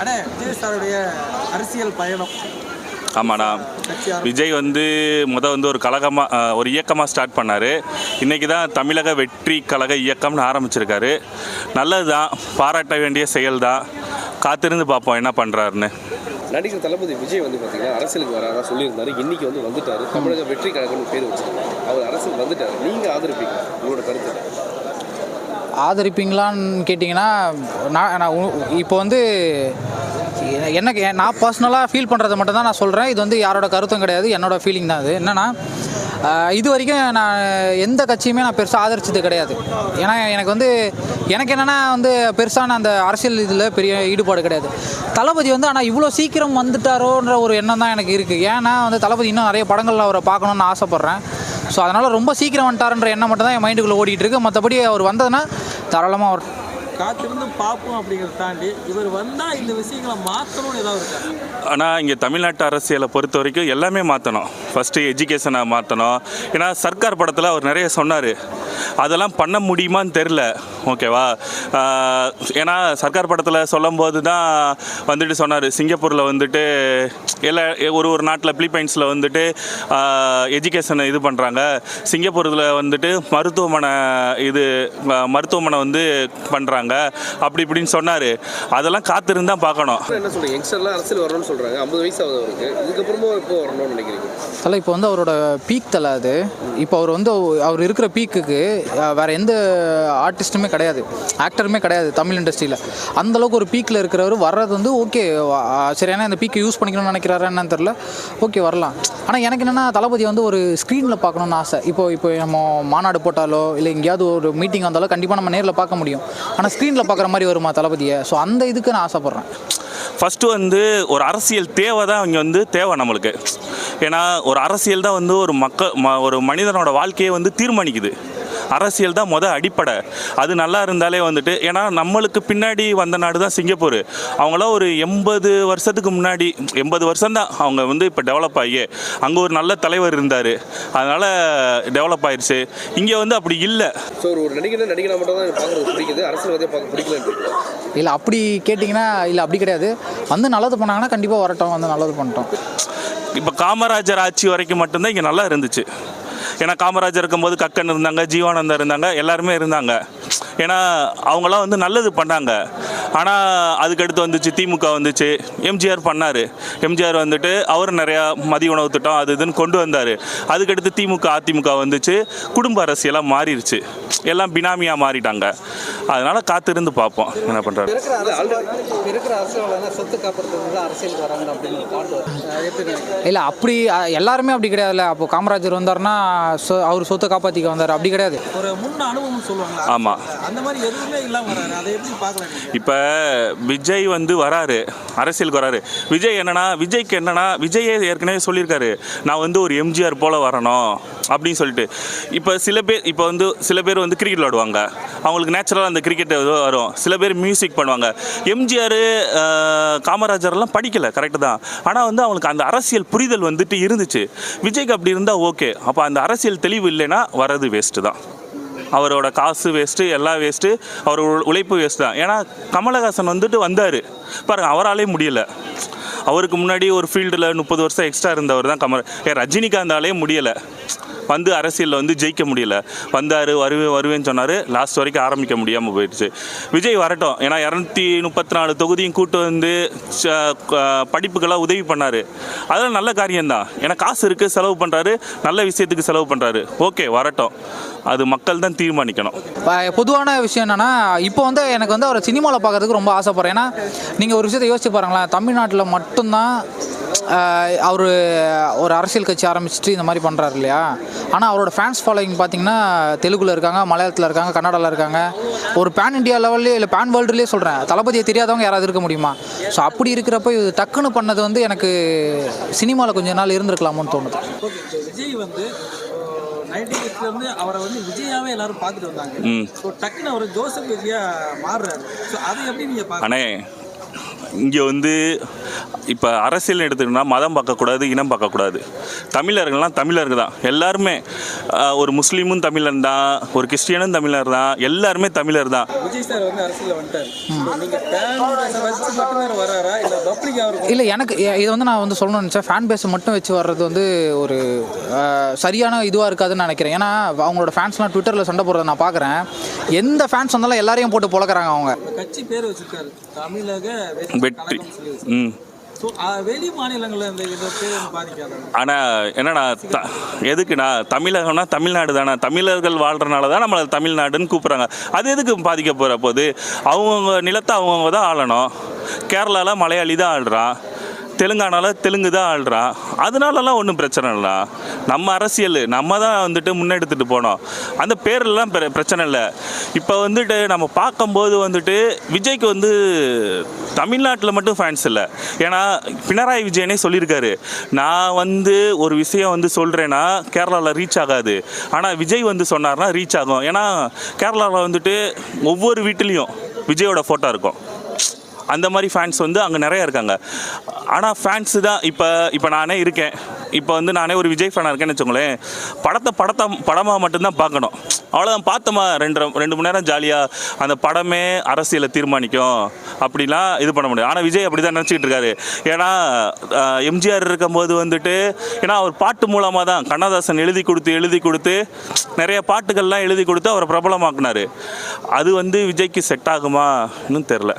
அண்ணே விஜய் சாருடைய அரசியல் பயணம். ஆமாண்ணா, விஜய் வந்து ஒரு கழகமாக ஒரு இயக்கமாக ஸ்டார்ட் பண்ணார். இன்றைக்கி தான் தமிழக வெற்றி கழக இயக்கம்னு ஆரம்பிச்சிருக்காரு. நல்லது தான், பாராட்ட வேண்டிய செயல் தான். காத்திருந்து பார்ப்போம் என்ன பண்ணுறாருன்னு. நடிகர் தளபதி விஜய் வந்து பார்த்தீங்கன்னா அரசியலுக்கு வராதா சொல்லியிருந்தாரு. இன்றைக்கி வந்து வந்துட்டார். தமிழக வெற்றி கழகம்னு பேர் வச்சுருக்காங்க. அவர் அரசியல் வந்துட்டார். நீங்கள் ஆதரிப்பீங்க? உங்களோட கருத்து ஆதரிப்பீங்களான்னு கேட்டிங்கன்னா, நான் இப்போ வந்து எனக்கு நான் பர்சனலாக ஃபீல் பண்ணுறதை மட்டும் தான் நான் சொல்கிறேன். இது வந்து யாரோட கருத்தும் கிடையாது, என்னோடய ஃபீலிங் தான். அது என்னென்னா, இது வரைக்கும் நான் எந்த கட்சியுமே நான் பெருசாக ஆதரிச்சது கிடையாது. ஏன்னா எனக்கு என்னென்னா பெருசான அந்த அரசியல் இதில் பெரிய ஈடுபாடு கிடையாது. தளபதி ஆனால் இவ்வளோ சீக்கிரம் வந்துட்டாரோன்ற ஒரு எண்ணம் தான் எனக்கு இருக்குது. ஏன்னா தளபதி இன்னும் நிறைய படங்களில் அவரை பார்க்கணுன்னு ஆசைப்பட்றேன். ஸோ அதனால் ரொம்ப சீக்கிரம் வந்துட்டாருன்ற எண்ணம் மட்டும் தான் என் மைண்டுக்குள்ளே ஓடிட்டு இருக்கு. மற்றபடி அவர் வந்ததுன்னா தாராளமாக அவர் காத்திருந்து பார்ப்போம் அப்படிங்கிறத தாண்டி இவர் வந்தால் இந்த விஷயங்களை மாற்றணும்னு ஏதாவது இருக்கா? ஆனால் இங்கே தமிழ்நாட்டு அரசியலை பொறுத்த வரைக்கும் எல்லாமே மாற்றணும். ஃபஸ்ட்டு எஜுகேஷனை மாற்றணும். ஏன்னா சர்க்கார் படத்தில் அவர் நிறைய சொன்னார், அதெல்லாம் பண்ண முடியுமான்னு தெரில. ஓகேவா? ஏன்னா சர்க்கார் படத்தில் சொல்லும்போது தான் சொன்னார், சிங்கப்பூரில் ஒரு நாட்டில் பிலிப்பைன்ஸில் எஜுகேஷனை இது பண்ணுறாங்க, சிங்கப்பூரில் மருத்துவமனை பண்ணுறாங்க, அப்படி இப்படின்னு சொன்னார். அதெல்லாம் காத்திருந்தான் பார்க்கணும். என்ன சொல்கிறீங்க? யங்ஸ்டர்லாம் அரசியல் வரணும்னு சொல்கிறாங்க. 50 வயசு ஆகுது. இதுக்கப்புறமா எப்போ வரணும்னு நினைக்கிறீங்க? இப்போ அவரோட பீக் தலை அது. இப்போ அவர் இருக்கிற பீக்குக்கு வேறு எந்த ஆர்டிஸ்ட்டுமே கிடையாது, ஆக்டருமே கிடையாது தமிழ் இண்டஸ்ட்ரியில். அந்தளவுக்கு ஒரு பீக்கில் இருக்கிறவர் வர்றது ஓகே சரி. ஏன்னா இந்த பீக்கை யூஸ் பண்ணிக்கணும்னு நினைக்கிறாரு என்னன்னு தெரில. ஓகே, வரலாம். ஆனால் எனக்கு என்னென்னா, தளபதி ஒரு ஸ்க்ரீனில் பார்க்கணுன்னு ஆசை. இப்போ நம்ம மாநாடு போட்டாலோ இல்லை எங்கேயாவது ஒரு மீட்டிங் வந்தாலோ கண்டிப்பாக நம்ம நேரில் பார்க்க முடியும். ஆனால் ஸ்க்ரீனில் பார்க்குற மாதிரி வருமா தளபதியை? ஸோ அந்த இதுக்கு நான் ஆசைப்பட்றேன். ஃபஸ்ட்டு ஒரு அரசியல் தேவை தான் இங்கே தேவை நம்மளுக்கு. ஏன்னா ஒரு அரசியல் தான் ஒரு மனிதனோட வாழ்க்கையை தீர்மானிக்குது. அரசியல் தான் அடிப்படை. அது நல்லா இருந்தாலே ஏன்னா நம்மளுக்கு பின்னாடி வந்த நாடு தான் சிங்கப்பூர். அவங்களாம் ஒரு 80 வருஷத்துக்கு முன்னாடி, 80 வருஷம்தான் அவங்க இப்போ டெவலப் ஆகி அங்கே ஒரு நல்ல தலைவர் இருந்தார். அதனால் டெவலப் ஆயிடுச்சு. இங்கே அப்படி இல்லை. ஸோ ஒரு நடிகனை மட்டும் தான் பார்க்குறது பிடிக்குது, அரசியல்வாதியை பார்க்க பிடிக்கல. இல்லை அப்படி கேட்டிங்கன்னா, இல்லை அப்படி கிடையாது. நல்லது பண்ணாங்கன்னா கண்டிப்பாக வரட்டும், நல்லது பண்ணிட்டோம். இப்போ காமராஜர் ஆட்சி வரைக்கும் மட்டும்தான் இங்கே நல்லா இருந்துச்சு. ஏன்னா காமராஜர் இருக்கும்போது கக்கன் இருந்தாங்க, ஜீவானந்தர் இருந்தாங்க, எல்லாருமே இருந்தாங்க. ஏன்னா அவங்களாம் நல்லது பண்ணாங்க. ஆனால் அதுக்கடுத்து திமுக எம்ஜிஆர் பண்ணார். எம்ஜிஆர் அவர் நிறையா மதிய உணவு திட்டம் அது இதுன்னு கொண்டு வந்தார். அதுக்கடுத்து திமுக அதிமுக குடும்ப அரசியலாக மாறிடுச்சு. எல்லாம் பினாமியாக மாறிட்டாங்க. அதனால் காத்திருந்து பார்ப்போம் என்ன பண்ணுறாரு. இல்லை அப்படி எல்லாருமே அப்படி கிடையாதுல்ல. அப்போ காமராஜர் வந்தார்னா அவர் சொத்தை காப்பாற்றிக்க வந்தார், அப்படி கிடையாது. ஒரு முன் அனுபவம் சொல்லுவாங்க. ஆமாம், அந்த மாதிரி எதுவுமே இல்லாமல் வராரு. அதை எப்படி பார்க்கலாம்? இப்போ விஜய் வராரு, அரசியலுக்கு வராரு. விஜய்க்கு என்னன்னா விஜயே ஏற்கனவே சொல்லியிருக்காரு, நான் ஒரு எம்ஜிஆர் போல் வரணும் அப்படின்னு சொல்லிட்டு. இப்போ சில பேர் கிரிக்கெட் விளாடுவாங்க, அவங்களுக்கு நேச்சுரலாக அந்த கிரிக்கெட் வரும். சில பேர் மியூசிக் பண்ணுவாங்க. எம்ஜிஆர் காமராஜர்லாம் படிக்கலை, கரெக்டு தான். ஆனால் அவங்களுக்கு அந்த அரசியல் புரிதல் இருந்துச்சு. விஜய்க்கு அப்படி இருந்தால் ஓகே. அப்போ அந்த அரசியல் தெளிவு இல்லைன்னா வர்றது வேஸ்ட்டு தான். அவரோட காசு வேஸ்ட்டு, எல்லாம் வேஸ்ட்டு, அவர் உழைப்பு வேஸ்ட்டு தான். ஏன்னா கமலஹாசன் வந்தார் பாருங்கள், அவராலே முடியலை. அவருக்கு முன்னாடி ஒரு ஃபீல்டில் 30 வருஷம் எக்ஸ்ட்ரா இருந்தவர் தான் ரஜினிகாந்தாலே முடியலை. அரசியலில் ஜெயிக்க முடியல. வந்தார், வருவேன்னு சொன்னார். லாஸ்ட் வரைக்கும் ஆரம்பிக்க முடியாமல் போயிடுச்சு. விஜய் வரட்டும். ஏன்னா 234 தொகுதியும் கூட்டு படிப்புக்கெல்லாம் உதவி பண்ணார். அதெல்லாம் நல்ல காரியம்தான். ஏன்னா காசு இருக்குது, செலவு பண்ணுறாரு, நல்ல விஷயத்துக்கு செலவு பண்ணுறாரு. ஓகே, வரட்டும். அது மக்கள் தான் தீர்மானிக்கணும். பொதுவான விஷயம் என்னென்னா, இப்போ எனக்கு அவர் சினிமாவில் பார்க்குறதுக்கு ரொம்ப ஆசைப்பட்றேன். ஏன்னா நீங்கள் ஒரு விஷயத்தை யோசிச்சு பாருங்களேன், தமிழ்நாட்டில் மட்டும்தான் அவர் ஒரு அரசியல் கட்சி ஆரம்பிச்சுட்டு இந்த மாதிரி பண்ணுறாரு இல்லையா. ஆனால் அவரோட ஃபேன்ஸ் ஃபாலோயிங் பார்த்திங்கன்னா தெலுங்குல இருக்காங்க, மலையாளத்தில் இருக்காங்க, கன்னடாவில் இருக்காங்க. ஒரு பேன் இண்டியா லெவல்லே இல்லை பேன் வேர்ல்டுலேயே சொல்கிறேன், தளபதியை தெரியாதவங்க யாராவது இருக்க முடியுமா? ஸோ அப்படி இருக்கிறப்ப இது டக்குன்னு பண்ணது எனக்கு சினிமாவில் கொஞ்ச நாள் இருந்திருக்கலாமோன்னு தோணுது. விஜய் 90s அவரை விஜயாவே எல்லாரும் பார்த்துட்டு வந்தாங்க. ஸோ டக்குன்னு அவர் ஜோசப் விஜயா மாறுறாரு. ஸோ அதை எப்படி நீங்கள் பார்க்க? இங்கே இப்போ அரசியல் எடுத்துக்கிட்டோம்னா மதம் பார்க்கக்கூடாது, இனம் பார்க்கக்கூடாது. தமிழர்கள்லாம் தமிழர்கள் தான் எல்லாருமே. ஒரு முஸ்லீமும் தமிழன் தான், ஒரு கிறிஸ்டியனும் தமிழர் தான், எல்லாருமே தமிழர் தான். விஜய் சார் வந்து அரசியலில் வந்துட்டார். நீங்க ஃபேன் பேஸை வச்சு மட்டும் வராரா இல்லை பப்ளிக் அவருக்கு? இல்லை, எனக்கு இது வந்து நான் வந்து சொல்லணும்னு நினச்சேன். ஃபேன் பேஸை மட்டும் வச்சு வர்றது வந்து ஒரு சரியான இதுவாக இருக்காதுன்னு நினைக்கிறேன். ஏன்னா அவங்களோட ஃபேன்ஸ்லாம் ட்விட்டரில் சண்டை போடுறத நான் பார்க்குறேன். எந்த ஃபேன்ஸ் வந்தாலும் எல்லாரையும் போட்டு பொழக்கிறாங்க அவங்க. கட்சி பேர் வச்சிருக்காரு தமிழக வெற்றி. ஸோ வெளி மாநிலங்களில் இந்த பேர் பாதிக்காது. ஆனால் என்னன்னா எதுக்குண்ணா தமிழகம்னா தமிழ்நாடு தானே, தமிழர்கள் வாழ்கிறனால தான் நம்மளை தமிழ்நாடுன்னு கூப்பிட்றாங்க. அது எதுக்கு பாதிக்க போகிற போது? அவங்கவுங்க நிலத்தை அவங்கவுங்க தான் ஆளணும். கேரளாவில் மலையாளி தான் ஆள்றான், தெலுங்கானாவில் தெலுங்கு தான் ஆள்றான். அதனாலலாம் ஒன்றும் பிரச்சனை இல்லை. நம்ம அரசியல் நம்ம தான் வந்துட்டு முன்னெடுத்துட்டு போனோம். அந்த பேரெல்லாம் பிரச்சனை இல்லை. இப்போ வந்துட்டு நம்ம பார்க்கும்போது வந்துட்டு விஜய்க்கு வந்து தமிழ்நாட்டில் மட்டும் ஃபேன்ஸ் இல்லை. ஏன்னா பினராயி விஜயனே சொல்லியிருக்காரு, நான் வந்து ஒரு விஷயம் வந்து சொல்கிறேன்னா கேரளாவில் ரீச் ஆகாது, ஆனால் விஜய் வந்து சொன்னார்னா ரீச் ஆகும். ஏன்னா கேரளாவில் வந்துட்டு ஒவ்வொரு வீட்டிலையும் விஜயோட ஃபோட்டோ இருக்கும். அந்த மாதிரி ஃபேன்ஸ் வந்து அங்கே நிறையா இருக்காங்க. ஆனால் ஃபேன்ஸு தான் இப்போ நானே இருக்கேன். இப்போ வந்து நானே ஒரு விஜய் ஃபேனாக இருக்கேன்னு வச்சுக்கோங்களேன். படமாக மட்டும்தான் பார்க்கணும். அவ்வளோதான். பார்த்தோமா 2 மணி நேரம் ஜாலியாக அந்த படமே அரசியலை தீர்மானிக்கும் அப்படிலாம் இது பண்ண முடியாது. ஆனால் விஜய் அப்படி தான் நினச்சிக்கிட்டு இருக்காரு. ஏன்னா எம்ஜிஆர் இருக்கும்போது வந்துட்டு ஏன்னா அவர் பாட்டு மூலமாக தான் கண்ணதாசன் எழுதி கொடுத்து நிறைய பாட்டுகள்லாம் எழுதி கொடுத்து அவரை பிரபலமாக்குனார். அது வந்து விஜய்க்கு செட் ஆகுமா இன்னும் தெரில.